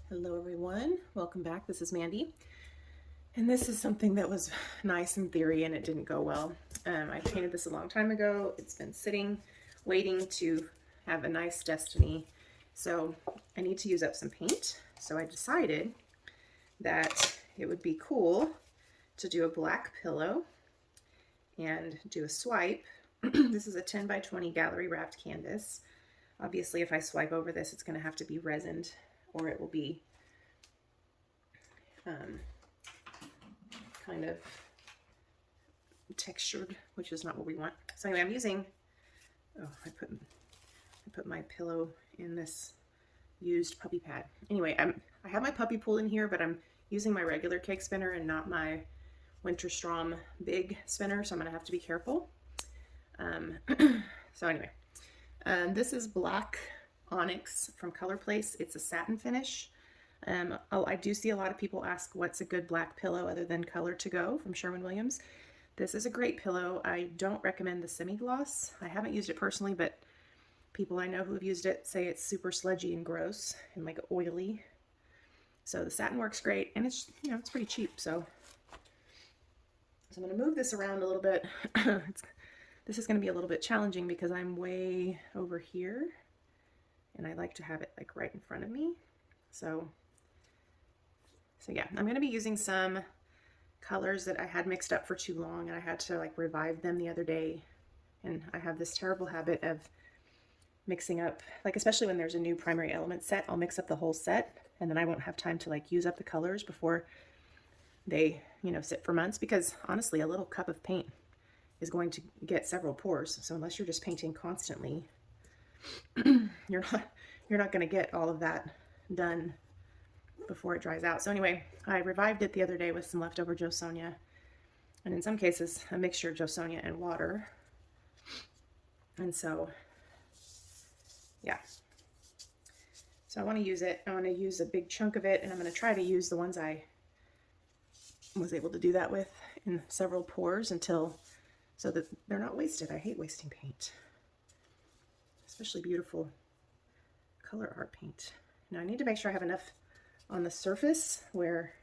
Hello everyone, welcome back. This is Mandy, and this is something that was nice in theory and it didn't go well. I painted this a long time ago. It's been sitting waiting to have a nice destiny, so I need to use up some paint. So I decided that it would be cool to do a black pillow and do a swipe. This is a 10 by 20 gallery wrapped canvas. Obviously if I swipe over this, it's going to have to be resined, or it will be kind of textured, which is not what we want. So anyway, I'm using, I put my pillow in this used puppy pad. Anyway, I have my puppy pool in here, but I'm using my regular cake spinner and not my Winterstrom big spinner, so I'm gonna have to be careful. So anyway, this is black Onyx from Colourarte. It's a satin finish. I do see a lot of people ask what's a good black pillow other than Color to Go from Sherwin-Williams. This is a great pillow. I don't recommend the semi-gloss. I haven't used it personally, but people I know who have used it say it's super sludgy and gross and like oily. So the satin works great, and it's, you know, it's pretty cheap. So I'm going to move this around a little bit. This is going to be a little bit challenging because I'm way over here, and I like to have it like right in front of me. So yeah, I'm going to be using some colors that I had mixed up for too long, and I had to like revive them the other day. And I have this terrible habit of mixing up, like especially when there's a new primary element set, I'll mix up the whole set, and then I won't have time to like use up the colors before they, you know, sit for months, because honestly, a little cup of paint is going to get several pours. So unless you're just painting constantly, you're not going to get all of that done before it dries out. So anyway, I revived it the other day with some leftover Jo Sonja, and in some cases a mixture of Jo Sonja and water. And so yeah, so I want to use it. I want to use a big chunk of it, and I'm going to try to use the ones I was able to do that with in several pours so that they're not wasted. I hate wasting paint, especially beautiful Colourarte paint. Now I need to make sure I have enough on the surface where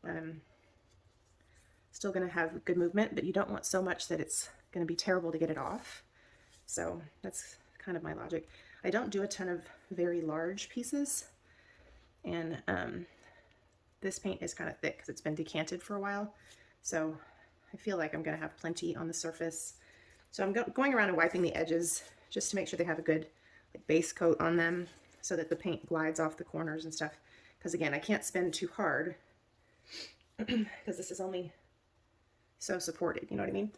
I'm still going to have good movement, but you don't want so much that it's going to be terrible to get it off. So that's kind of my logic. I don't do a ton of very large pieces, and this paint is kind of thick because it's been decanted for a while, so I feel like I'm going to have plenty on the surface. So I'm going around and wiping the edges just to make sure they have a good like base coat on them, so that the paint glides off the corners and stuff. Because again, I can't spin too hard because this is only so supported, you know what I mean?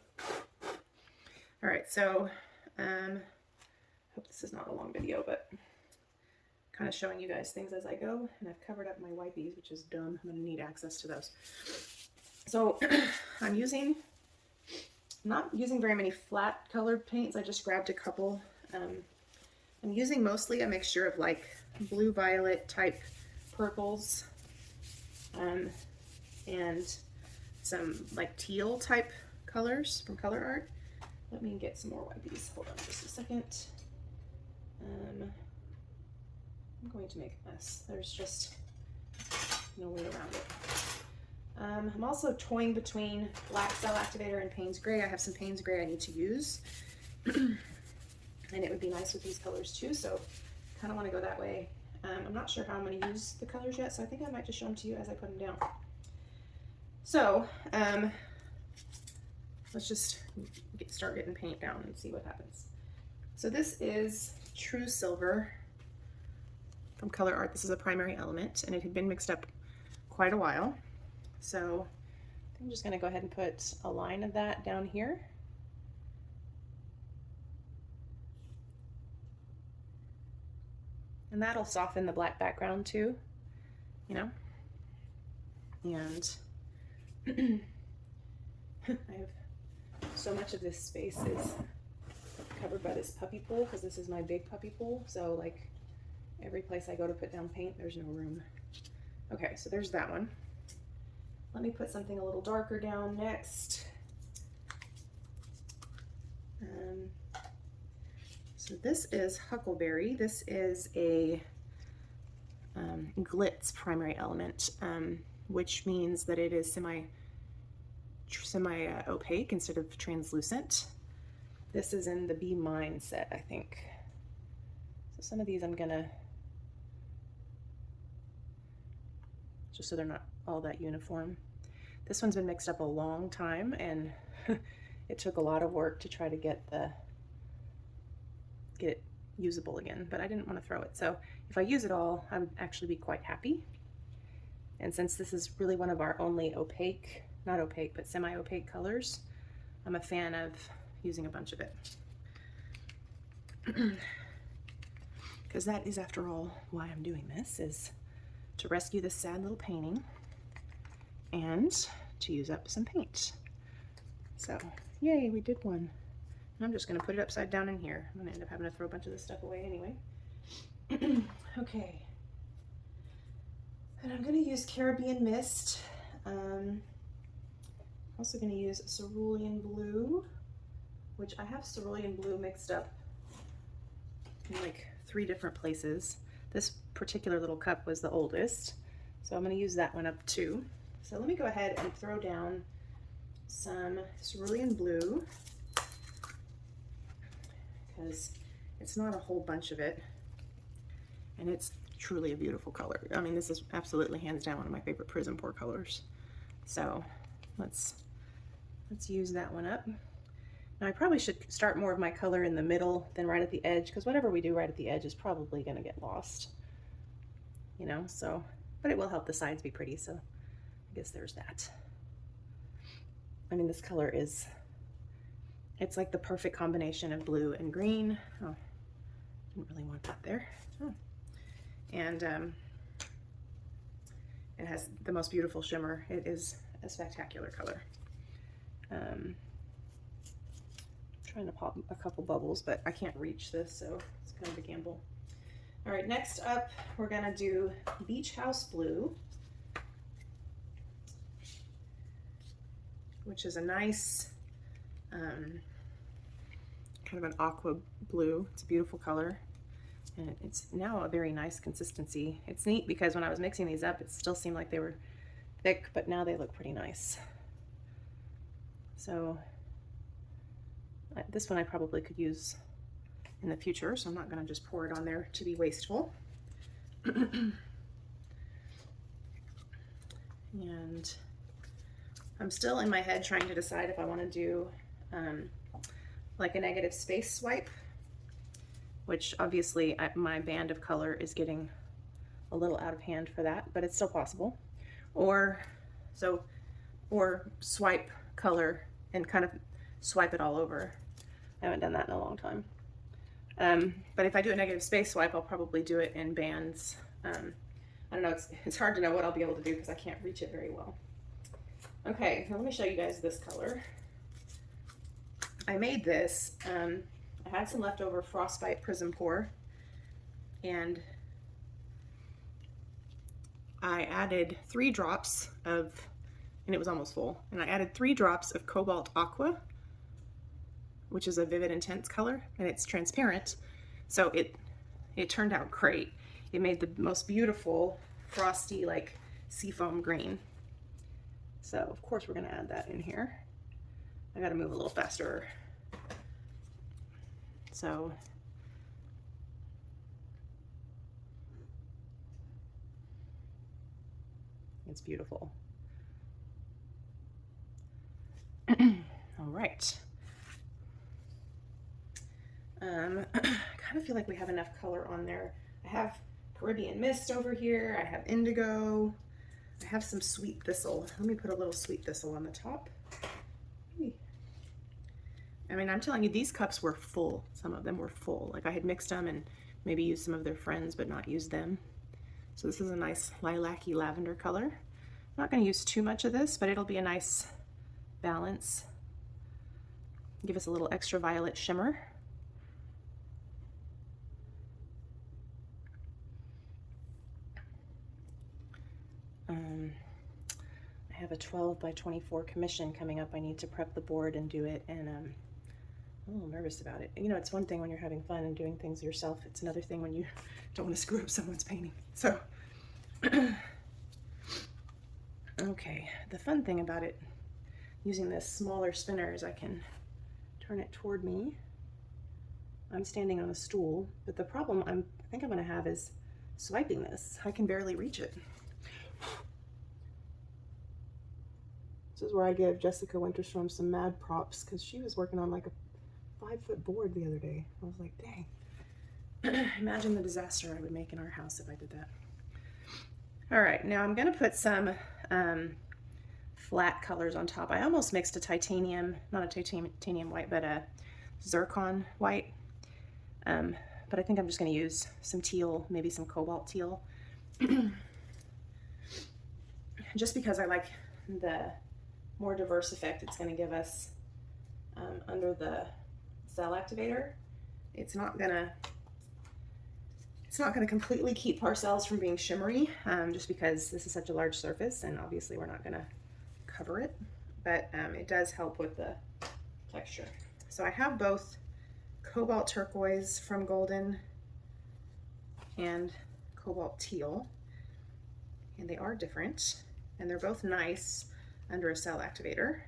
All right, so hope this is not a long video, but kind of showing you guys things as I go, and I've covered up my wipies, which is dumb. I'm going to need access to those. So I'm not using very many flat colored paints. I just grabbed a couple. I'm using mostly a mixture of like blue violet type purples and some like teal type colors from Colourarte. Let me get some more wipies. Hold on just a second. I'm going to make a mess. There's just no way around it. I'm also toying between Black Cell Activator and Payne's Gray. I have some Payne's Gray I need to use. And it would be nice with these colors too, so kind of want to go that way. I'm not sure how I'm going to use the colors yet, so I think I might just show them to you as I put them down. So let's just start getting paint down and see what happens. So this is True Silver from Colourarte. This is a primary element, and it had been mixed up quite a while. So I'm just going to go ahead and put a line of that down here. And that'll soften the black background too, you know. And I have so much of this space is covered by this puppy pool, because this is my big puppy pool. So like every place I go to put down paint, there's no room. Okay, so there's that one. Let me put something a little darker down next. So this is Huckleberry. This is a glitz primary element, which means that it is semi opaque instead of translucent. This is in the Be Mine set, I think. So some of these I'm gonna, just so they're not all that uniform. This one's been mixed up a long time, and it took a lot of work to try to get it usable again, but I didn't want to throw it. So if I use it all, I would actually be quite happy. And since this is really one of our only opaque, not opaque, but semi-opaque colors, I'm a fan of using a bunch of it. Because that is, after all, why I'm doing this, is to rescue this sad little painting and to use up some paint. So, yay, we did one. I'm just going to put it upside down in here. I'm going to end up having to throw a bunch of this stuff away anyway. Okay. And I'm going to use Caribbean Mist. I'm also going to use Cerulean Blue, which I have Cerulean Blue mixed up in like 3 different places. This particular little cup was the oldest, so I'm going to use that one up too. So let me go ahead and throw down some Cerulean Blue, because it's not a whole bunch of it, and it's truly a beautiful color. I mean, this is absolutely hands down one of my favorite PrizmPour colors. So let's use that one up. Now I probably should start more of my color in the middle than right at the edge, because whatever we do right at the edge is probably going to get lost, you know, so, but it will help the sides be pretty, so I guess there's that. I mean, this color is, it's like the perfect combination of blue and green. Oh, didn't really want that there. Oh. And it has the most beautiful shimmer. It is a spectacular color. Trying to pop a couple bubbles, but I can't reach this, so it's kind of a gamble. All right, next up, we're gonna do Beach House Blue, which is a nice kind of an aqua blue. It's a beautiful color, and it's now a very nice consistency. It's neat because when I was mixing these up, it still seemed like they were thick, but now they look pretty nice. So this one I probably could use in the future, so I'm not going to just pour it on there to be wasteful. And I'm still in my head trying to decide if I want to do like a negative space swipe, which obviously my band of color is getting a little out of hand for that, but it's still possible. Or swipe color and kind of swipe it all over. I haven't done that in a long time. But if I do a negative space swipe, I'll probably do it in bands. I don't know, it's hard to know what I'll be able to do because I can't reach it very well. Okay, now let me show you guys this color. I made this, I had some leftover Frostbite PrizmPour, and I added 3 drops of, and it was almost full, and I added 3 drops of Cobalt Aqua, which is a vivid intense color, and it's transparent, so it turned out great. It made the most beautiful frosty, like seafoam green. So of course we're gonna add that in here. I gotta move a little faster. So it's beautiful. All right. I kind of feel like we have enough color on there. I have Caribbean Mist over here. I have Indigo. I have some Sweet Thistle. Let me put a little Sweet Thistle on the top. I mean, I'm telling you, these cups were full. Some of them were full. Like I had mixed them and maybe used some of their friends, but not used them. So this is a nice lilac-y lavender color. I'm not going to use too much of this, but it'll be a nice balance. Give us a little extra violet shimmer. I have a 12 by 24 commission coming up. I need to prep the board and do it, and I'm a little nervous about it. You know, it's one thing when you're having fun and doing things yourself. It's another thing when you don't want to screw up someone's painting. So Okay, the fun thing about it, using this smaller spinner, is I can turn it toward me. I'm standing on a stool, but the problem I think I'm gonna have is swiping this. I can barely reach it. This is where I give Jessica Winterstrom some mad props, because she was working on like a 5-foot board the other day. I was like, dang. Imagine the disaster I would make in our house if I did that. All right, now I'm gonna put some flat colors on top. I almost mixed a titanium, not a titanium white, but a zircon white. But I think I'm just gonna use some teal, maybe some cobalt teal. Just because I like the more diverse effect it's gonna give us under the cell activator. It's not gonna completely keep our cells from being shimmery, just because this is such a large surface, and obviously we're not gonna cover it, but it does help with the texture. So I have both Cobalt Turquoise from Golden and Cobalt Teal, and they are different, and they're both nice under a cell activator.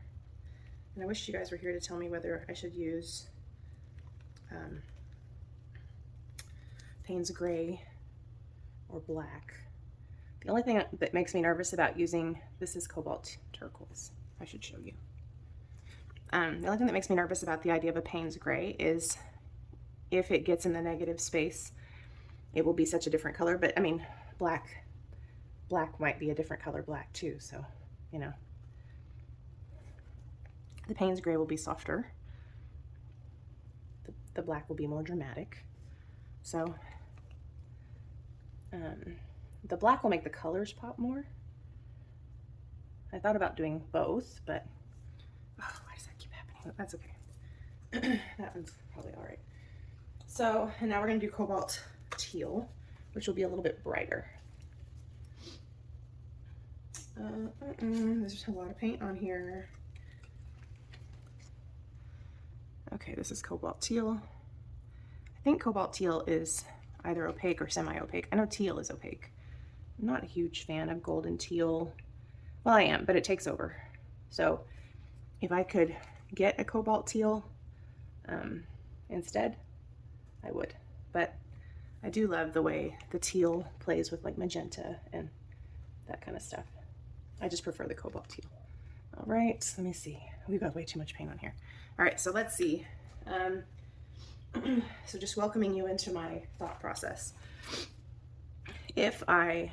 And I wish you guys were here to tell me whether I should use Payne's Gray or black. The only thing that makes me nervous about using, this is Cobalt Turquoise, I should show you. The only thing that makes me nervous about the idea of a Payne's Gray is if it gets in the negative space, it will be such a different color. But I mean, black might be a different color black too, so, you know. The Payne's Gray will be softer. The black will be more dramatic. So, the black will make the colors pop more. I thought about doing both, but oh, why does that keep happening? That's okay. That one's probably all right. So, and now we're gonna do Cobalt Teal, which will be a little bit brighter. There's a lot of paint on here. Okay, this is Cobalt Teal. I think Cobalt Teal is either opaque or semi-opaque. I know Teal is opaque. I'm not a huge fan of golden teal. Well, I am, but it takes over. So if I could get a Cobalt Teal instead, I would. But I do love the way the teal plays with like magenta and that kind of stuff. I just prefer the Cobalt Teal. All right, let me see. We've got way too much paint on here. All right, so let's see. So just welcoming you into my thought process. If I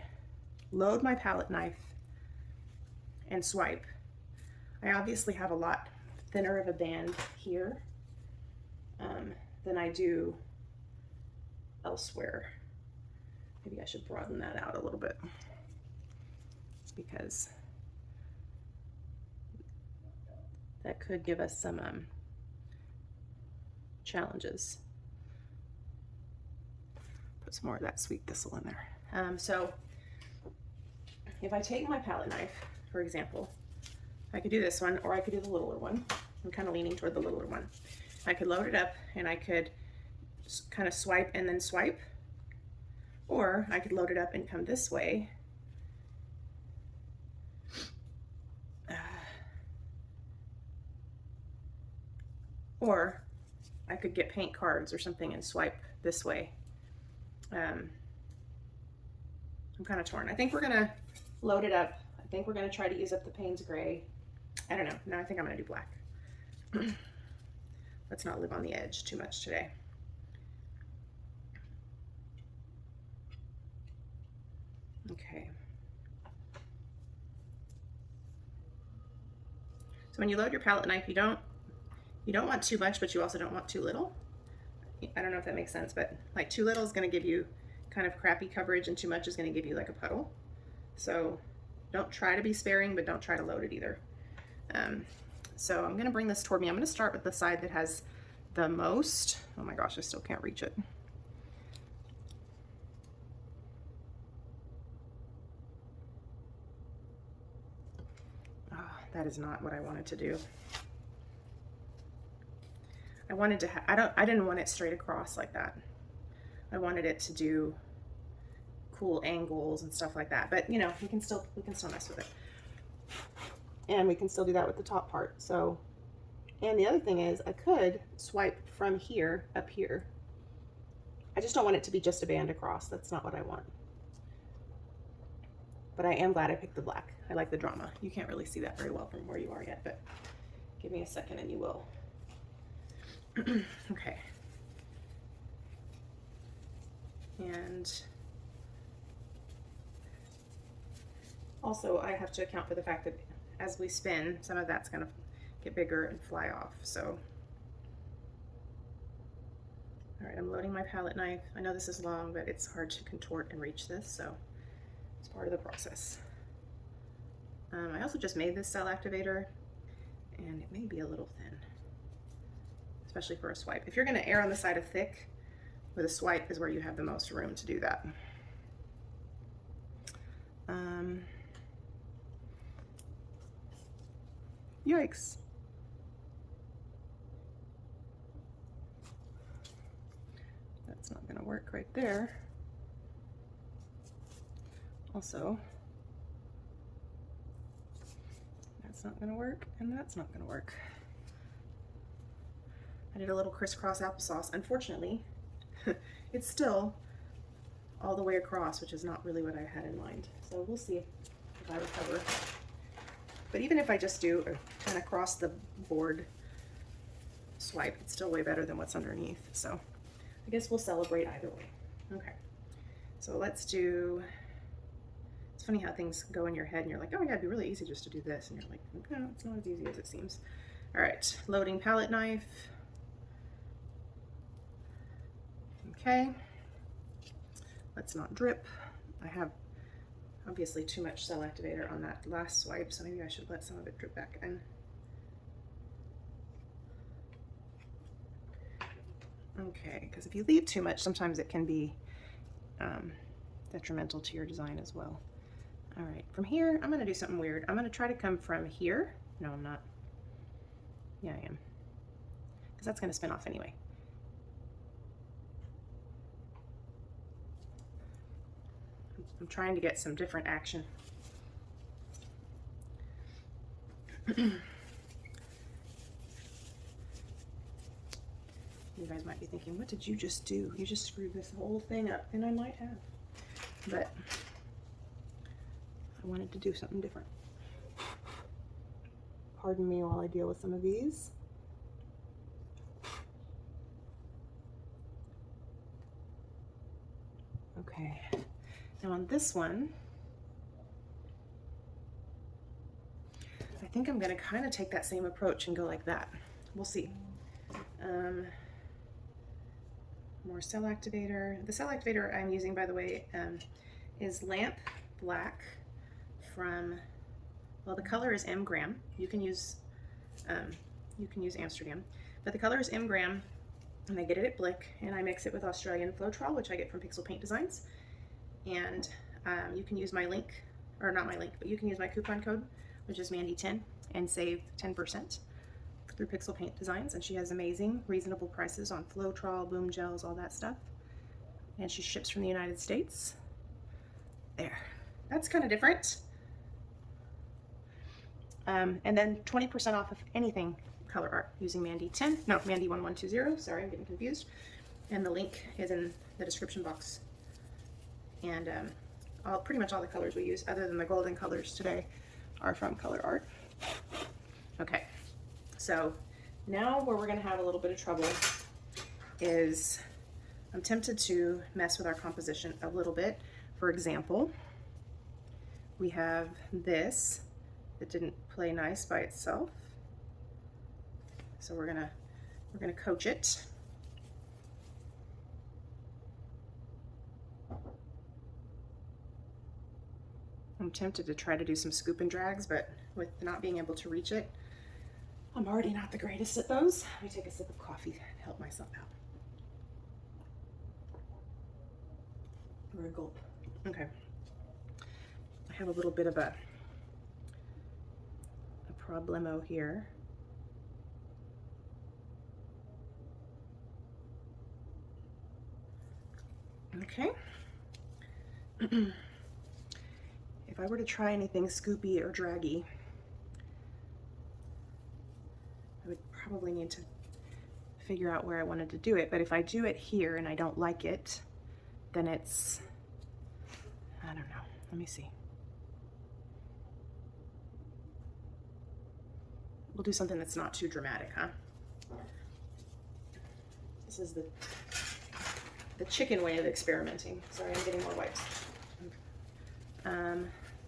load my palette knife and swipe, I obviously have a lot thinner of a band here than I do elsewhere. Maybe I should broaden that out a little bit, because that could give us some challenges. Put some more of that sweet thistle in there. So if I take my palette knife, for example, I could do this one, or I could do the littler one. I'm kind of leaning toward the littler one. I could load it up and I could kind of swipe and then swipe, or I could load it up and come this way. Or I could get paint cards or something and swipe this way. I'm kind of torn. I think we're gonna load it up. I think we're gonna try to use up the Payne's Gray. I don't know. No, I think I'm gonna do black. Let's not live on the edge too much today. Okay. So when you load your palette knife, you don't want too much, but you also don't want too little. I don't know if that makes sense, but like too little is going to give you kind of crappy coverage, and too much is going to give you like a puddle. So don't try to be sparing, but don't try to load it either. So I'm going to bring this toward me. I'm going to start with the side that has the most. Oh my gosh, I still can't reach it. Oh, that is not what I wanted to do. I wanted to I didn't want it straight across like that. I wanted it to do cool angles and stuff like that. But you know, we can still mess with it. And we can still do that with the top part. So, and the other thing is I could swipe from here up here. I just don't want it to be just a band across. That's not what I want. But I am glad I picked the black. I like the drama. You can't really see that very well from where you are yet, but give me a second and you will. Okay. And also I have to account for the fact that as we spin, some of that's gonna get bigger and fly off, so. All right, I'm loading my palette knife. I know this is long, but it's hard to contort and reach this, so it's part of the process. I also just made this cell activator, and it may be a little thin, especially for a swipe. If you're gonna err on the side of thick, with a swipe is where you have the most room to do that. Yikes. That's not gonna work right there. Also, that's not gonna work, and that's not gonna work. I did a little crisscross applesauce. Unfortunately, it's still all the way across, which is not really what I had in mind. So we'll see if I recover. But even if I just do a kind of across the board swipe, it's still way better than what's underneath. So I guess we'll celebrate either way. Okay, so let's do, it's funny how things go in your head and you're like, oh yeah, it'd be really easy just to do this. And you're like, no, it's not as easy as it seems. All right, loading palette knife. Okay, let's not drip. I have obviously too much cell activator on that last swipe, so maybe I should let some of it drip back in. Okay, because if you leave too much, sometimes it can be detrimental to your design as well. All right, from here, I'm gonna do something weird. I'm gonna try to come from here. No, I'm not. Yeah, I am. Because that's gonna spin off anyway. I'm trying to get some different action. You guys might be thinking, what did you just do? You just screwed this whole thing up, and I might have. But I wanted to do something different. Pardon me while I deal with some of these. Okay. Now on this one, I think I'm gonna kind of take that same approach and go like that. We'll see. More cell activator. The cell activator I'm using, by the way, is Lamp Black from, well, the color is M Gram. You can use Amsterdam, but the color is M Gram, and I get it at Blick, and I mix it with Australian Floetrol, which I get from Pixel Paint Designs. And you can use my link, or not my link, but you can use my coupon code, which is Mandy10, and save 10% through Pixel Paint Designs. And she has amazing, reasonable prices on Floetrol, boom gels, all that stuff. And she ships from the United States. There, that's kind of different. And then 20% off of anything Colourarte using Mandy10, no, Mandy1120, sorry, I'm getting confused. And the link is in the description box. And pretty much all the colors we use, other than the golden colors today, are from Colourarte. Okay, so now where we're gonna have a little bit of trouble is, I'm tempted to mess with our composition a little bit. For example, we have this that didn't play nice by itself. So we're gonna coach it. I'm tempted to try to do some scoop and drags, but with not being able to reach it, I'm already not the greatest at those. Let me take a sip of coffee to help myself out. Or a gulp. Okay. I have a little bit of a problemo here. Okay. If I were to try anything scoopy or draggy, I would probably need to figure out where I wanted to do it. But if I do it here and I don't like it, then it's, I don't know. Let me see. We'll do something that's not too dramatic, huh? This is the chicken way of experimenting. Sorry, I'm getting more wipes.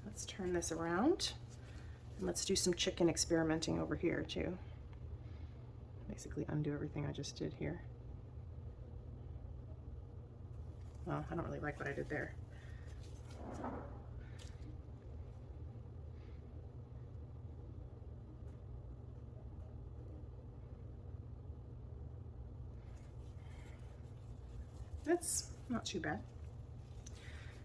Let's turn this around and let's do some chicken experimenting over here too. Basically undo everything I just did here. Well, I don't really like what I did there. That's not too bad.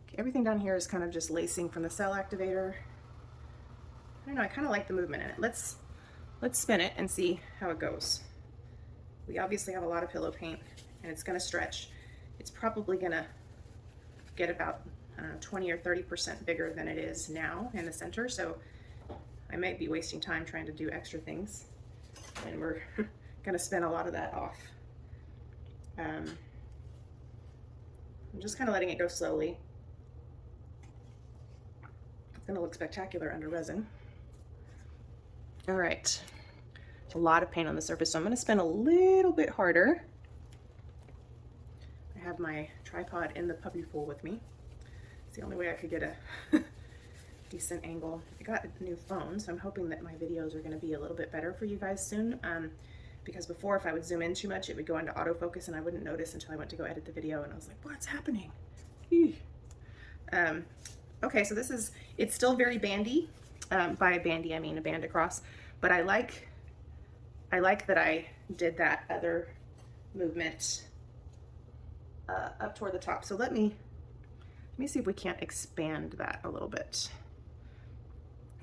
Okay, everything down here is kind of just lacing from the cell activator. I don't know, I kind of like the movement in it. Let's spin it and see how it goes. We obviously have a lot of pillow paint and it's gonna stretch. It's probably gonna get about, I don't know, 20 or 30% bigger than it is now in the center, so I might be wasting time trying to do extra things, and we're gonna spin a lot of that off. I'm just kind of letting it go slowly. It's gonna look spectacular under resin. All right, a lot of paint on the surface, so I'm gonna spin a little bit harder. I have my tripod in the puppy pool with me. It's the only way I could get a decent angle. I got a new phone, so I'm hoping that my videos are gonna be a little bit better for you guys soon. Because before, if I would zoom in too much, it would go into autofocus and I wouldn't notice until I went to go edit the video, and I was like, what's happening? Okay, so it's still very bandy. By bandy, I mean a band across, but I like that I did that other movement up toward the top. So let me see if we can't expand that a little bit.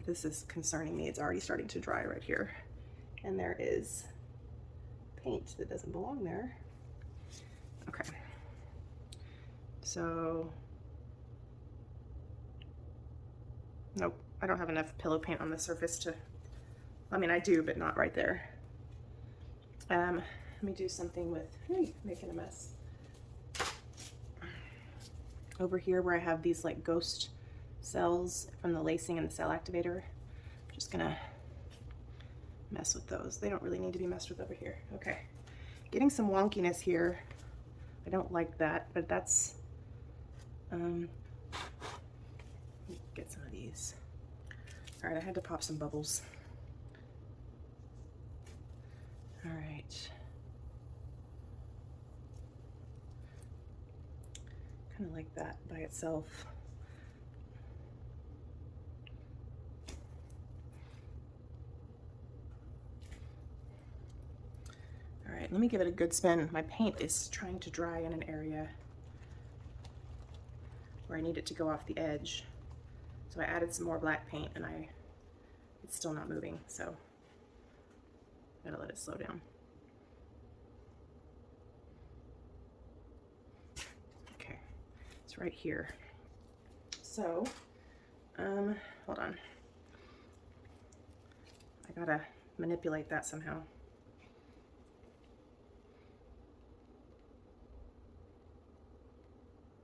This is concerning me. It's already starting to dry right here, and there is paint that doesn't belong there. Okay, so nope, I don't have enough pillow paint on the surface to, I mean I do, but not right there. Let me do something with, making a mess. Over here where I have these like ghost cells from the lacing and the cell activator, I'm just gonna mess with those. They don't really need to be messed with over here. Okay, getting some wonkiness here. I don't like that, but that's, get some of these. All right, I had to pop some bubbles. All right. Kind of like that by itself. All right, let me give it a good spin. My paint is trying to dry in an area where I need it to go off the edge. So I added some more black paint and it's still not moving, so I'm gonna let it slow down. Okay, it's right here. So, hold on. I gotta manipulate that somehow.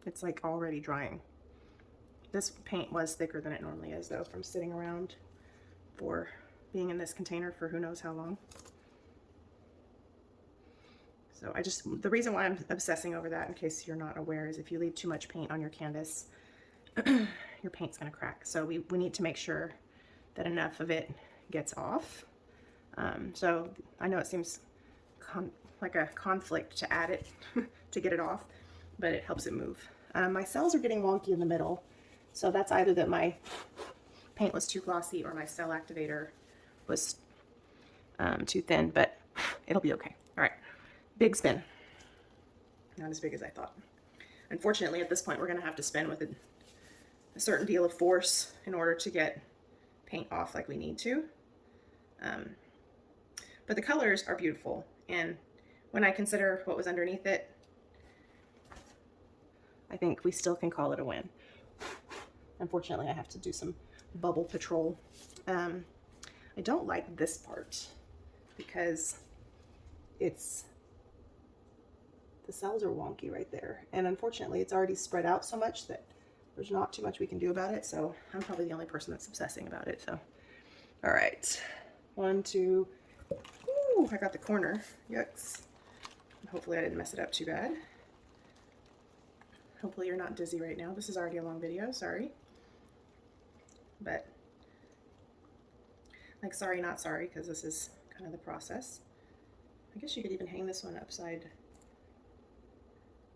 It's like already drying. This paint was thicker than it normally is though, from sitting around for being in this container for who knows how long. So the reason why I'm obsessing over that, in case you're not aware, is if you leave too much paint on your canvas, your paint's gonna crack. So we need to make sure that enough of it gets off. So I know it seems like a conflict to add it to get it off, but it helps it move. My cells are getting wonky in the middle, so that's either that my paint was too glossy or my cell activator was too thin, but it'll be okay. All right, big spin. Not as big as I thought. Unfortunately, at this point, we're gonna have to spin with a certain deal of force in order to get paint off like we need to. But the colors are beautiful, and when I consider what was underneath it, I think we still can call it a win. Unfortunately, I have to do some bubble patrol. I don't like this part because the cells are wonky right there. And unfortunately, it's already spread out so much that there's not too much we can do about it. So I'm probably the only person that's obsessing about it. So, all right, 1, 2, ooh, I got the corner, yucks. Hopefully I didn't mess it up too bad. Hopefully you're not dizzy right now. This is already a long video, sorry. But, like, sorry, not sorry, because this is kind of the process. I guess you could even hang this one upside,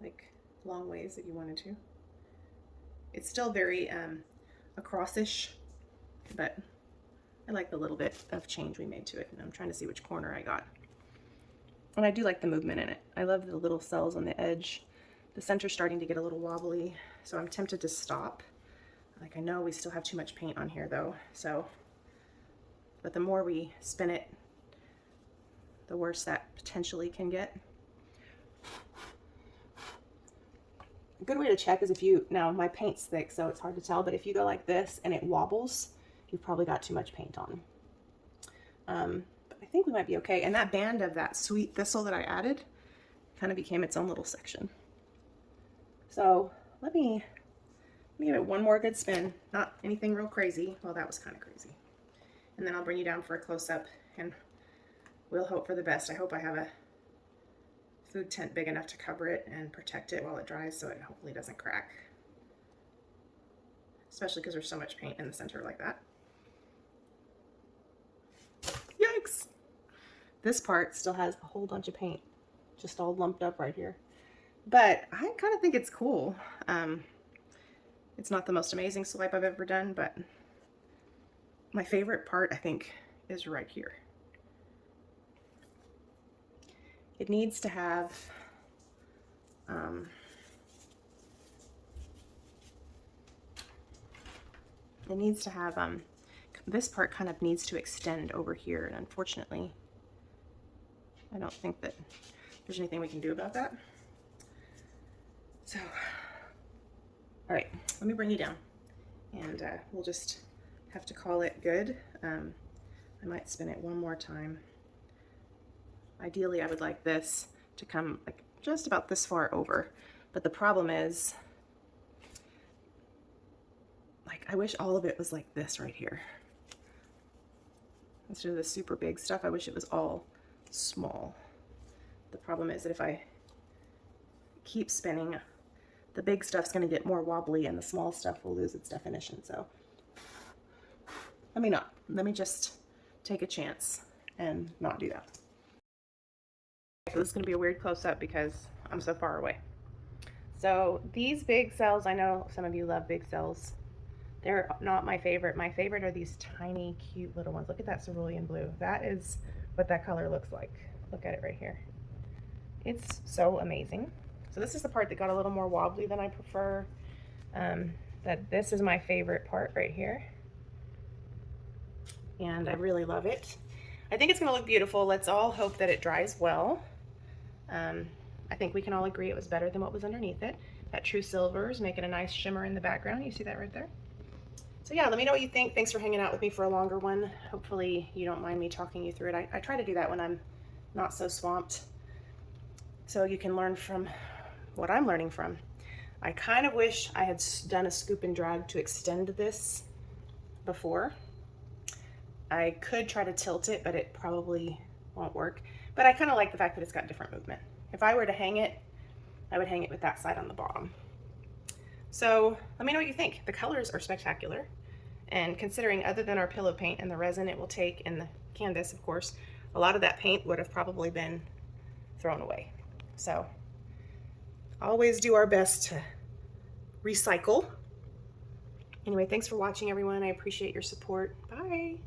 like, long ways if you wanted to. It's still very across-ish, but I like the little bit of change we made to it. And I'm trying to see which corner I got. And I do like the movement in it. I love the little cells on the edge. The center's starting to get a little wobbly, so I'm tempted to stop. Like, I know we still have too much paint on here though, so, but the more we spin it, the worse that potentially can get. A good way to check is if you, now my paint's thick so it's hard to tell, but if you go like this and it wobbles, you've probably got too much paint on. But I think we might be okay. And that band of that sweet thistle that I added kind of became its own little section. So let me give it one more good spin. Not anything real crazy. Well, that was kind of crazy. And then I'll bring you down for a close-up and we'll hope for the best. I hope I have a food tent big enough to cover it and protect it while it dries so it hopefully doesn't crack. Especially because there's so much paint in the center like that. Yikes! This part still has a whole bunch of paint just all lumped up right here. But I kind of think it's cool. It's not the most amazing swipe I've ever done, but my favorite part, I think, is right here. It needs to have this part kind of needs to extend over here, and unfortunately I don't think that there's anything we can do about that. So, all right, let me bring you down and we'll just have to call it good. I might spin it one more time. Ideally, I would like this to come like just about this far over, but the problem is, like, I wish all of it was like this right here. Instead of the super big stuff, I wish it was all small. The problem is that if I keep spinning, the big stuff's going to get more wobbly and the small stuff will lose its definition. So let me just take a chance and not do that. So this is going to be a weird close-up because I'm so far away. So these big cells, I know some of you love big cells. They're not my favorite. My favorite are these tiny, cute little ones. Look at that cerulean blue. That is what that color looks like. Look at it right here. It's so amazing. So this is the part that got a little more wobbly than I prefer. This is my favorite part right here. And I really love it. I think it's going to look beautiful. Let's all hope that it dries well. I think we can all agree it was better than what was underneath it. That true silver is making a nice shimmer in the background. You see that right there? So yeah, let me know what you think. Thanks for hanging out with me for a longer one. Hopefully you don't mind me talking you through it. I try to do that when I'm not so swamped, so you can learn from what I'm learning from. I kind of wish I had done a scoop and drag to extend this before. I could try to tilt it, but it probably won't work. But I kind of like the fact that it's got different movement. If I were to hang it, I would hang it with that side on the bottom. So let me know what you think. The colors are spectacular. And considering other than our pillow paint and the resin it will take and the canvas, of course, a lot of that paint would have probably been thrown away. So always do our best to recycle. Anyway, thanks for watching, everyone. I appreciate your support. Bye.